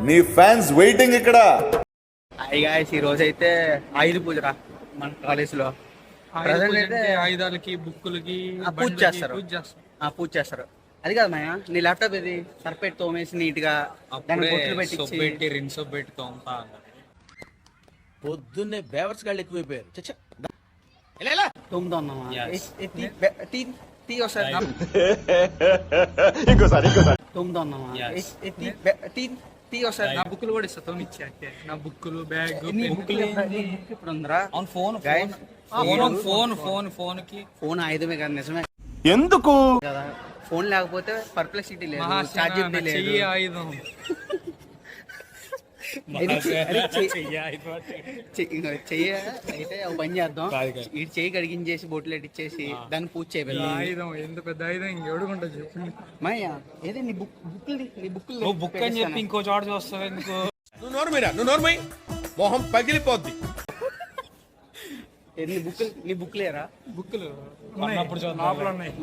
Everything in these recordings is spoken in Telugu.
నీ ఫ్యాన్స్ వెయిటింగ్ ఇక్కడ. ఈ రోజు అయితే ఆయుధ పూజరా మన కాలేజ్ లో. ఆయుధాలకి బుక్కులకి పూజ చేస్తారు. పూజ చేస్తారు. అది కాదు మాయా, నీ ల్యాప్టాప్ ఇది సర్పెట్ తోమేసి నీట్ గా పెట్టి రిన్స్ పెట్టి తోముతా. పొద్దున్నే బేవర్స్ గాళ్ళు ఎక్కువైపోయారు. తోముతున్నామా? తోముతున్నామా? నా బుక్కులు కూడా ఇస్తా తోమిచ్చా. నా బుక్కులు బ్యాగ్ ఇప్పుడు ఉందిరా. ఫోన్ కి ఫోన్ ఆయుధమే కదా, నిజమే ఎందుకు కదా. ఫోన్ లేకపోతే పర్ప్లెక్సిటీ లేదు, ఛార్జింగ్ లేదు. ఆయుధం చెయ్య అయితే ఒక పని చేద్దాం, ఈ చెయ్యి కడిగించేసి బొట్లు ఎట్టించేసి దాన్ని పూజ చేయాలి. ఆయుధం ఎంత పెద్ద ఆయుధం ఇంకెవడుకుంటా చెప్పు. మాయా ఏదే నీ బుక్కులు బుక్ అని చెప్పి ఇంకో చోట చూస్తావు ఎందుకు? నువ్వు నోర్మై మొహం పగిలిపోద్ది. నీ బుక్ లేరా? బుక్కులు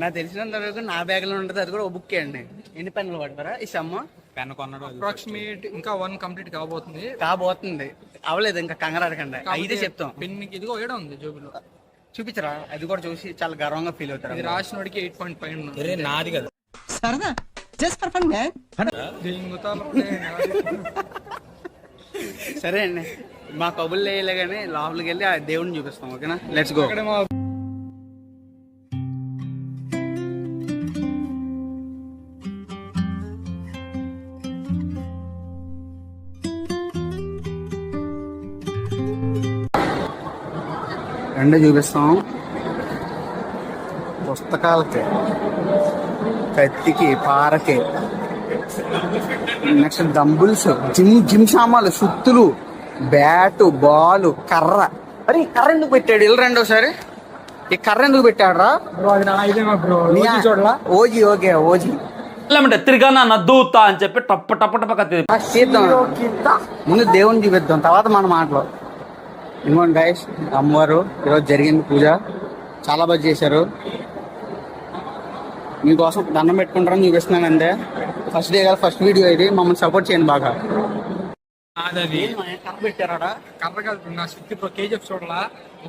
నాకు తెలిసినంత వరకు నా బ్యాగ్ లో ఉంటది, అది కూడా ఒక బుక్ అండి. ఎన్ని పెన్నులు పడతారా ఇసమ్మ? పెన్ కొన్నాడు అప్రాక్సిమేట్ ఇంకా 1 కంప్లీట్ కాబోతుంది. అవలేదు ఇంకా, కంగారు అడగండి. అయితే చెప్తాం. పెన్ ఇదిగో ఏడా ఉంది జోబులో, చూపించరా? అది కూడా చూసి చాలా గర్వంగా ఫీల్ అవుతారు. ఇది రాసినోడికి 8.5 నాది కదా. సరదా జస్ట్ ఫర్ ఫన్ మ్యాన్. సరే అండి, మా కబుర్లు వేయలే కానీ లోపలికి వెళ్ళి ఆ దేవుడిని చూపిస్తాం. ఓకేనా, లెట్స్ గో. రెండు చూపిస్తాం, పుస్తకాలకి, కత్తికి, పారకి, నెక్స్ట్ డంబుల్స్, జిమ్ సామాన్లు, సుత్తులు, బ్యాటు, బాలు, కర్ర. అరే ఈ కర్ర ఎందుకు పెట్టాడు? ఇల్లు రండి ఒకసారి. ఈ కర్ర ఎందుకు పెట్టాడు రా? ఓజీ. ఓకే ఓజీ తిరిగా నద్దుతా అని చెప్పి టప్ప టప్ప టప్ప చేద్దాం. ముందు దేవుని చూపిద్దాం, తర్వాత మన మాటలు. ఇంకోండి గైస్, అమ్మవారు ఈరోజు జరిగింది పూజ, చాలా బాగా చేశారు. మీకోసం దండం పెట్టుకుంటారని చూపిస్తున్నాను అంతే. ఫస్ట్ డే కదా, ఫస్ట్ వీడియో ఇది, మమ్మల్ని సపోర్ట్ చేయండి బాగా. కర్ర పెట్టారా? కర్ర కాదు, నా శక్తి ప్రో కేజీఎఫ్ చూడలా,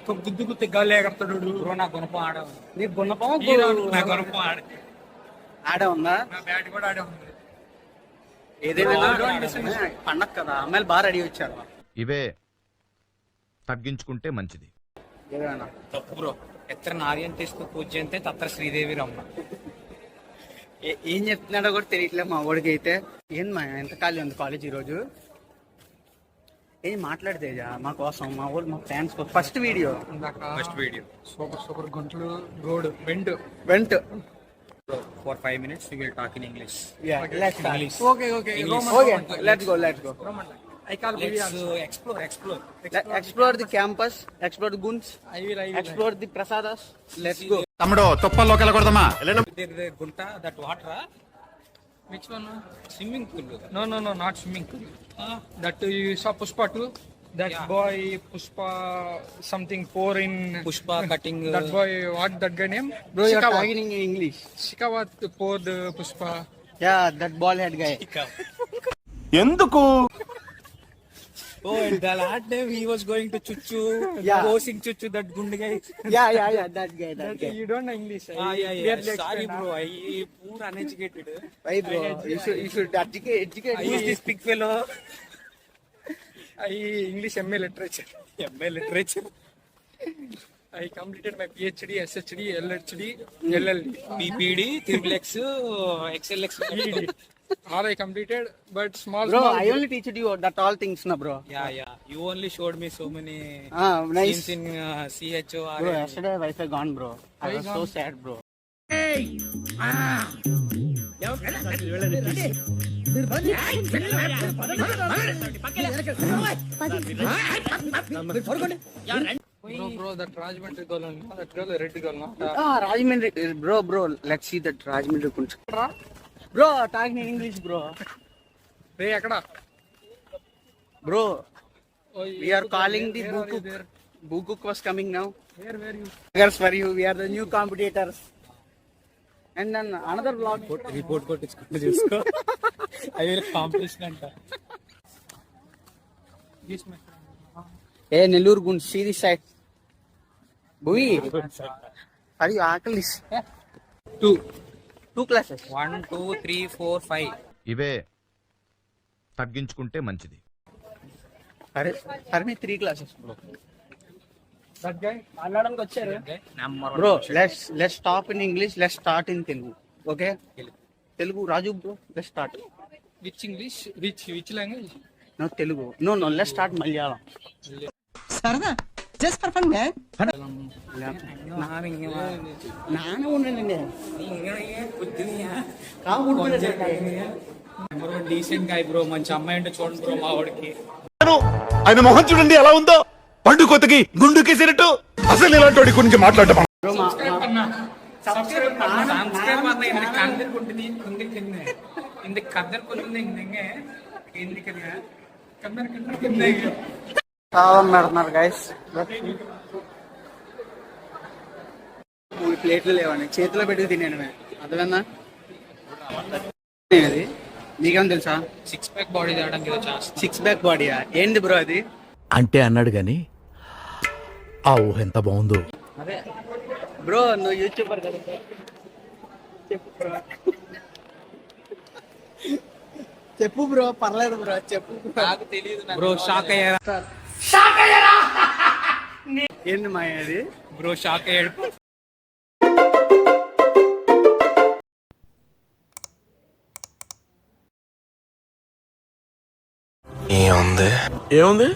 ఒక గుద్దు గాలి ఎగరతాడు. నా గుణపం ఆడ ఉంది. నీ గుణపం నా గుణపం ఆడే ఉందా? నా బ్యాట్ కూడా ఆడే ఉంది. ఏదైనా పండగ కదా, అమ్మాయిలు బాగా రెడీ వచ్చారు. ఇవే తగ్గించుకుంటే మంచిది. తప్పు బ్రో. ఎత్ర నార్యం తీసుకు పూజ చేస్తే తత్ర శ్రీదేవి రమ్మ. ఏం చెప్తున్నాడో కూడా తెలియట్లేదు మా వాడికి అయితే. ఏం మా ఎంత ఖాళీ ఉంది కాలేజ్ ఈరోజు? ఏం మాట్లాడితే మా కోసం, మా వాళ్ళు, మా ఫ్యాన్స్ కోసం ఫస్ట్ వీడియో. సూపర్ గుంటలు road vent For 5 minutes we will talk in English. Okay. Let's go. I can't Explore the campus, explore the guns, I will explore the prasadas. Let's go. తమ్ముడు తుప్పల్లోకి వెళ్ళకూడదమ్మా. gunta, that water. Which one? Swimming pool. No, not swimming pool. That you saw Pushpa 2. That boy Pushpa something pour in Pushpa cutting. That boy, what that guy name? Bro, you're talking in English. Shikawat poured Pushpa. Yeah, that bald head guy. ఎందుకు? Oh, and the last day he was going to Chuchu, posing Chuchu, that gundu guy. Yeah, that guy. You don't know English. Yeah. Sorry bro, I poor uneducated. Why bro? You should educate. Who is this big fellow? I English MA literature. I completed my PhD, SHD, LHD, LLD, PPD, Triplex, XLX, ED. All I completed, but small. Bro, I only teached you that all things, na bro. Yeah. You only showed me so many nice scenes in CHO. Bro, yesterday Wi-Fi gone, bro. I was so sad, bro. Bro, that Rajmundry girl, that girl, red girl, no? Rajmundry, bro. Let's see that Rajmundry kunch. Bro, talking in English, bro. Hey, akada. Bro, we are calling the Bukuk. Bukuk was coming now. Where you? Girls for you, we are the new competitors. And then another vlog. Report కొట్టించుకుంటూ చూసుకో. I will accomplish anta. ఏ నెల్లూరు గుండు సీరీ సైడ్ బుయి అది ఆకలి 2 క్లాసెస్ 1, 2, 3, 4, 5. ఇవే తగ్గించుకుంటే మంచిది. అరే అరే మీ 3 క్లాసెస్ మాట్లాడడానికి వచ్చారు bro. Let's stop in English, let's start in Telugu. Okay Telugu Raju bro, let's start. Which English, which language? No Telugu, no let's start Malayalam. నాన్న ఉండండి డీసెంట్ గా బ్రో, మంచి అమ్మాయి అంటే చూడండి బ్రో మా వాడికి. ఆయన మొహం చూడండి ఎలా ఉందో, పండు కొత్తకి గుండు కేసినట్టు. అసలు ఇలాంటి వాడి గురించి మాట్లాడటం சப்ஸ்கிரைப் பண்ண இந்த கந்தர் கொண்டு இந்த கதர் கொண்டு இங்க ఎందుకని కన్నర్ చాలా పెడుతున్నారు గైస్. 3 ప్లేట్లు లేవండి, చేతిలో పెట్టి తినేను. అర్థమన్నా అది నీకేం తెలుసా? 6 ప్యాక్ బాడీ తేవడానికి ఏదో చేస్తా. 6 ప్యాక్ బాడీయా? ఏంది బ్రో అది? అంటే అన్నాడు గాని ఆ ఊహ ఎంత బాగుందో. అదే బ్రో, నువ్వు యూట్యూబర్ కదా, చెప్పు బ్రో. చెప్పు బ్రో, పర్లేదు బ్రో, చెప్పు. నాకు తెలియదు బ్రో. షాక్ అయ్యారా ఏంది మా అది? బ్రో? షాక్ అయ్యాడు. ఏముంది